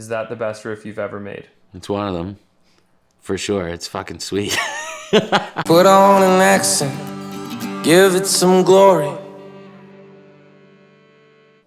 Is that the best riff you've ever made? It's one of them, for sure. It's fucking sweet. Put on an accent, give it some glory.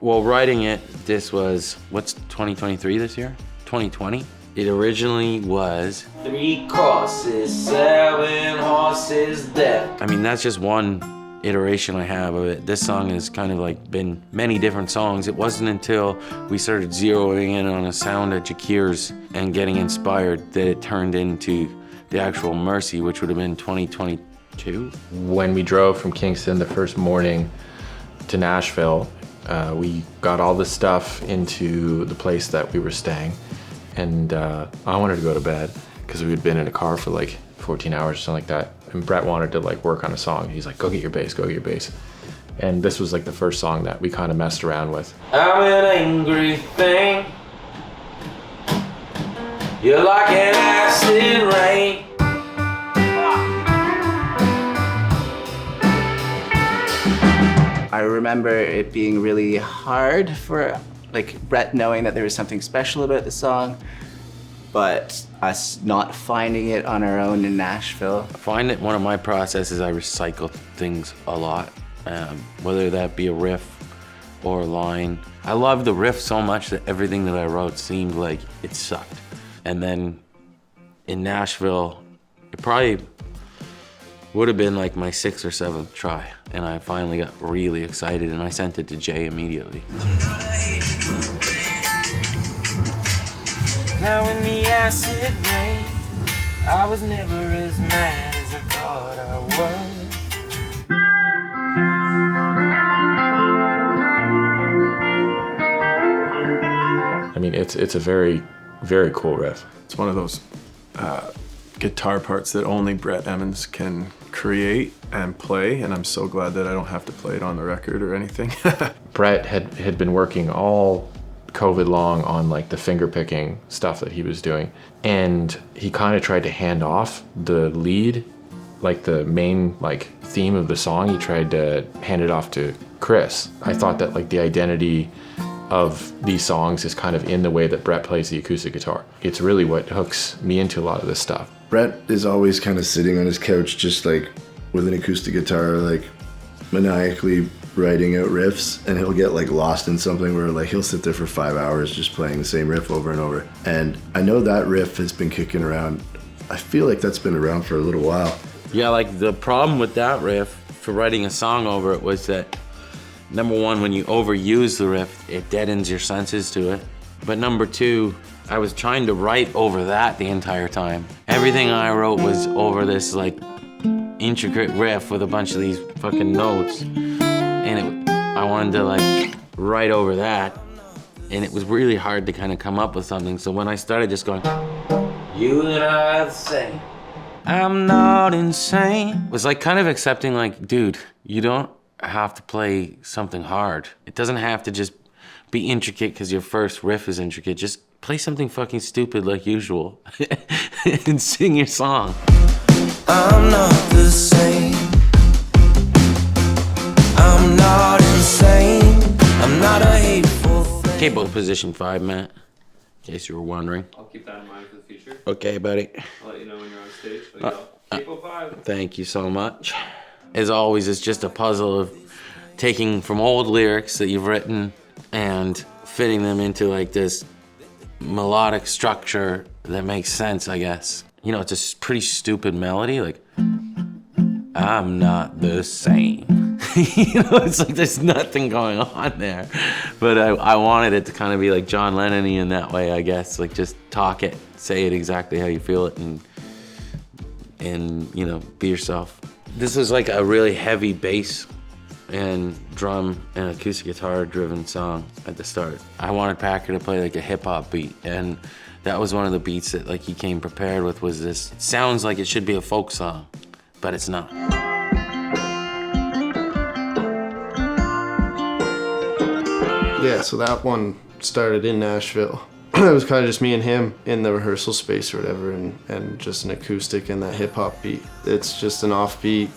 Well, writing it, this was, what's 2023 this year? 2020? It originally was 3 courses, 7 horses death. I mean, that's just one iteration I have of it. This song has kind of like been many different songs. It wasn't until we started zeroing in on a sound at Jakir's and getting inspired that it turned into the actual Mercy, which would have been 2022. When we drove from Kingston the first morning to Nashville, we got all the stuff into the place that we were staying, and I wanted to go to bed because we had been in a car for like 14 hours or something like that, and Brett wanted to like work on a song. He's like, go get your bass, go get your bass. And this was like the first song that we kind of messed around with. I'm an angry thing. You're like an acid rain. I remember it being really hard for like Brett knowing that there was something special about the song, but us not finding it on our own in Nashville. I find that one of my processes, I recycle things a lot, whether that be a riff or a line. I love the riff so much that everything that I wrote seemed like it sucked. And then in Nashville, it probably would have been like my 6th or 7th try. And I finally got really excited and I sent it to Jay immediately. Now in the acid rain, I was never as mad as I thought I was. I mean, it's a very, very cool riff. It's one of those guitar parts that only Brett Emmons can create and play, and I'm so glad that I don't have to play it on the record or anything. Brett had been working all COVID long on like the finger picking stuff that he was doing, and he kind of tried to hand off the lead, like the main like theme of the song. He tried to hand it off to Chris. I thought that like the identity of these songs is kind of in the way that Brett plays the acoustic guitar. It's really what hooks me into a lot of this stuff. Brett is always kind of sitting on his couch just like with an acoustic guitar, like maniacally writing out riffs, and he'll get like lost in something where like he'll sit there for 5 hours just playing the same riff over and over. And I know that riff has been kicking around. I feel like that's been around for a little while. Yeah, like the problem with that riff for writing a song over it was that number one, when you overuse the riff, it deadens your senses to it. But number two, I was trying to write over that the entire time. Everything I wrote was over this like intricate riff with a bunch of these fucking notes. And I wanted to like write over that. And it was really hard to kind of come up with something. So when I started just going, you and I are the same, I'm not insane, it was like kind of accepting like, dude, you don't have to play something hard. It doesn't have to just be intricate because your first riff is intricate. Just play something fucking stupid like usual and sing your song. I'm not the same. I'm not insane. I'm not a hateful thing. Capo position 5, Matt, in case you were wondering. I'll keep that in mind for the future. Okay, buddy. I'll let you know when you're on stage. Capo 5. Thank you so much. As always, it's just a puzzle of taking from old lyrics that you've written and fitting them into like this melodic structure that makes sense, I guess. You know, it's a pretty stupid melody, like, I'm not the same. You know, it's like there's nothing going on there. But I wanted it to kind of be like John Lennon-y in that way, I guess. Like just talk it, say it exactly how you feel it, and you know, be yourself. This was like a really heavy bass and drum and acoustic guitar driven song at the start. I wanted Packer to play like a hip hop beat, and that was one of the beats that like he came prepared with. Was this, it sounds like it should be a folk song, but it's not. Yeah, so that one started in Nashville. It was kind of just me and him in the rehearsal space or whatever, and just an acoustic and that hip hop beat. It's just an offbeat.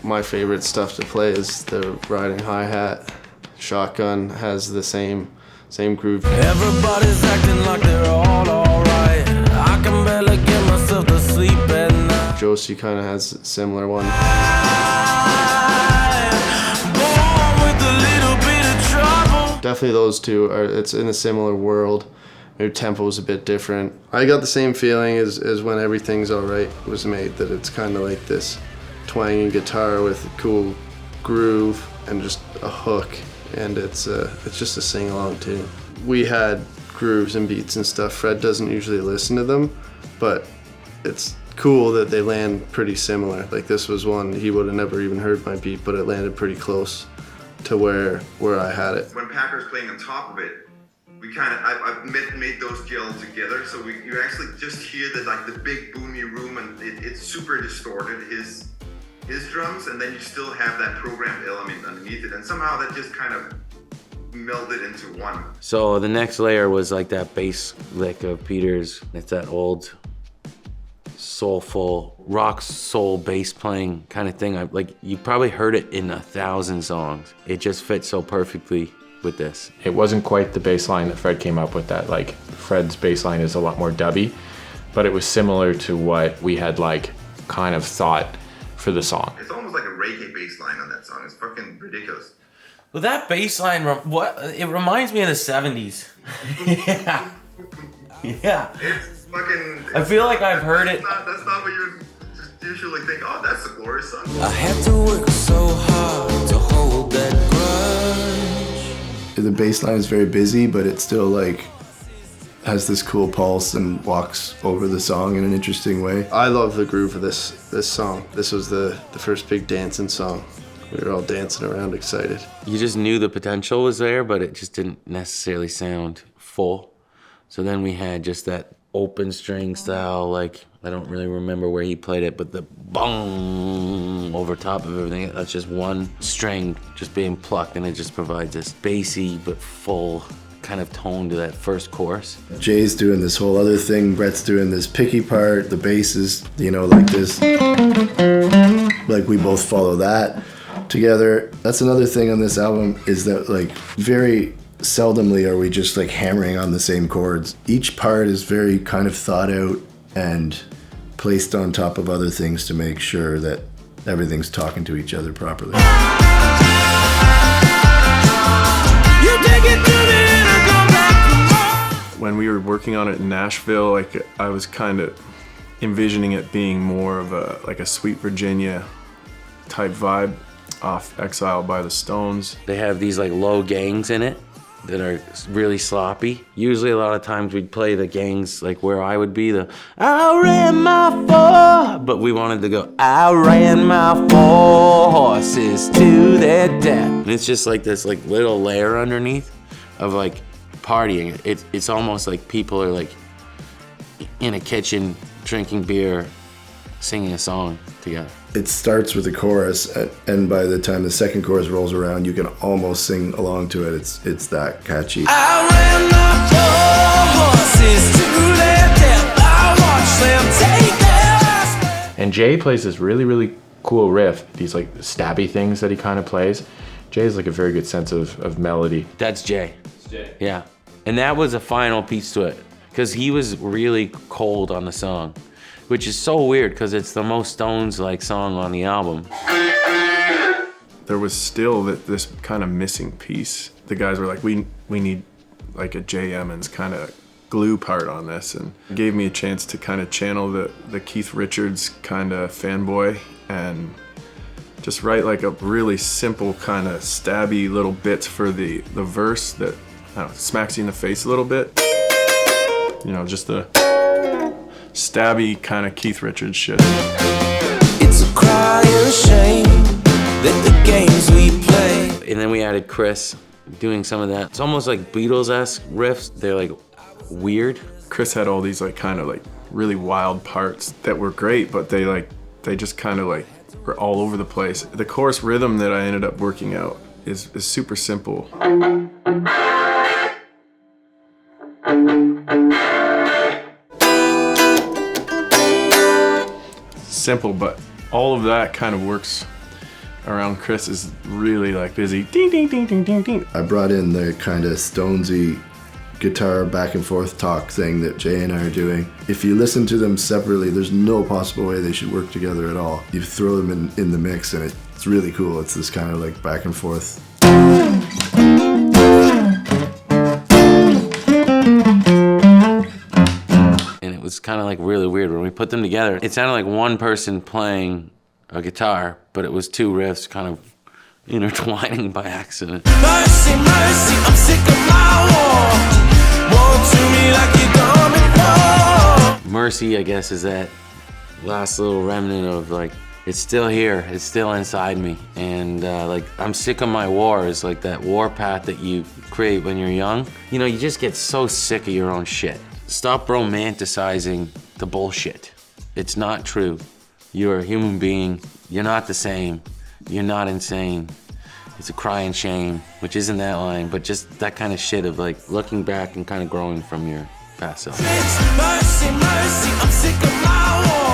My favorite stuff to play is the riding hi-hat. Shotgun has the same same groove. Everybody's acting like they're all alright. I can barely get myself to sleep at night. Josie kind of has a similar one. Born with a little bit of trouble. Definitely those two are, it's in a similar world. Their tempo is a bit different. I got the same feeling as when Everything's Alright was made, that it's kind of like this twanging guitar with a cool groove and just a hook, and it's just a sing-along tune. We had grooves and beats and stuff. Fred doesn't usually listen to them, but it's cool that they land pretty similar. Like this was one, he would have never even heard my beat, but it landed pretty close to where I had it. When Packer's playing on top of it, we kind of, I've made those gel together, so you actually just hear the big boomy room, and it's super distorted, his drums, and then you still have that programmed element underneath it, and somehow that just kind of melded into one. So the next layer was like that bass lick of Peter's. It's that old soulful rock soul bass playing kind of thing. You probably heard it in 1,000 songs. It just fits so perfectly with this. It wasn't quite the bass line that Fred came up with. That like Fred's bass line is a lot more dubby, but it was similar to what we had like kind of thought for the song. It's almost like a reggae bass line on that song. It's fucking ridiculous. Well, that bass line, it reminds me of the 70s. Yeah. Yeah. It's fucking... I feel like I've heard it. That's not what you just usually think, oh, that's a glorious song. I had to work so hard to hold that grudge. The bass line is very busy, but it still like has this cool pulse and walks over the song in an interesting way. I love the groove of this song. This was the first big dancing song. We were all dancing around excited. You just knew the potential was there, but it just didn't necessarily sound full. So then we had just that open string style, like, I don't really remember where he played it, but the bong over top of everything, that's just one string just being plucked, and it just provides this bassy but full kind of tone to that first chorus. Jay's doing this whole other thing, Brett's doing this picky part, the bass is, like this. Like we both follow that together. That's another thing on this album, is that like very seldomly are we just like hammering on the same chords. Each part is very kind of thought out and placed on top of other things to make sure that everything's talking to each other properly. When we were working on it in Nashville, like I was kind of envisioning it being more of a Sweet Virginia type vibe off Exiled by the Stones. They have these like low gangs in it that are really sloppy. Usually a lot of times we'd play the gangs like where I would be, the I ran my four, but we wanted to go I ran my 4 horses to their death. And it's just like this like little layer underneath of like partying. It's almost like people are like in a kitchen drinking beer, singing a song together. It starts with the chorus, and by the time the second chorus rolls around, you can almost sing along to it. It's that catchy. I ran my 4 horses to their death. I watched them take their last. And Jay plays this really, really cool riff. These like stabby things that he kind of plays. Jay has like a very good sense of melody. That's Jay. It's Jay. Yeah. And that was a final piece to it, because he was really cold on the song, which is so weird because it's the most Stones-like song on the album. There was still this kind of missing piece. The guys were like, we need like a Jay Emmons kind of glue part on this, and it gave me a chance to kind of channel the Keith Richards kind of fanboy and just write like a really simple kind of stabby little bits for the verse that, I don't know, smacks you in the face a little bit. Just the stabby kind of Keith Richards shit. It's a cry of shame that the games we play. And then we added Chris doing some of that. It's almost like Beatles-esque riffs. They're like weird. Chris had all these like kind of like really wild parts that were great, but they just kind of like were all over the place. The chorus rhythm that I ended up working out is super simple. Simple, but all of that kind of works around Chris is really like busy. Ding, ding, ding, ding, ding, ding. I brought in the kind of Stonesy guitar back and forth talk thing that Jay and I are doing. If you listen to them separately, there's no possible way they should work together at all. You throw them in the mix and it's really cool. It's this kind of like back and forth. And it was kind of like really weird when we put them together. It sounded like one person playing a guitar, but it was two riffs kind of intertwining by accident. Mercy, mercy, I'm sick of my war. War to me like you done before. Mercy, I guess, is that last little remnant of like, it's still here, it's still inside me. And like, I'm sick of my wars, like that warpath that you create when you're young. You know, you just get so sick of your own shit. Stop romanticizing the bullshit. It's not true. You're a human being, you're not the same. You're not insane. It's a crying shame, which isn't that line, but just that kind of shit of like looking back and kind of growing from your past self. Mercy, mercy, I'm sick of my war.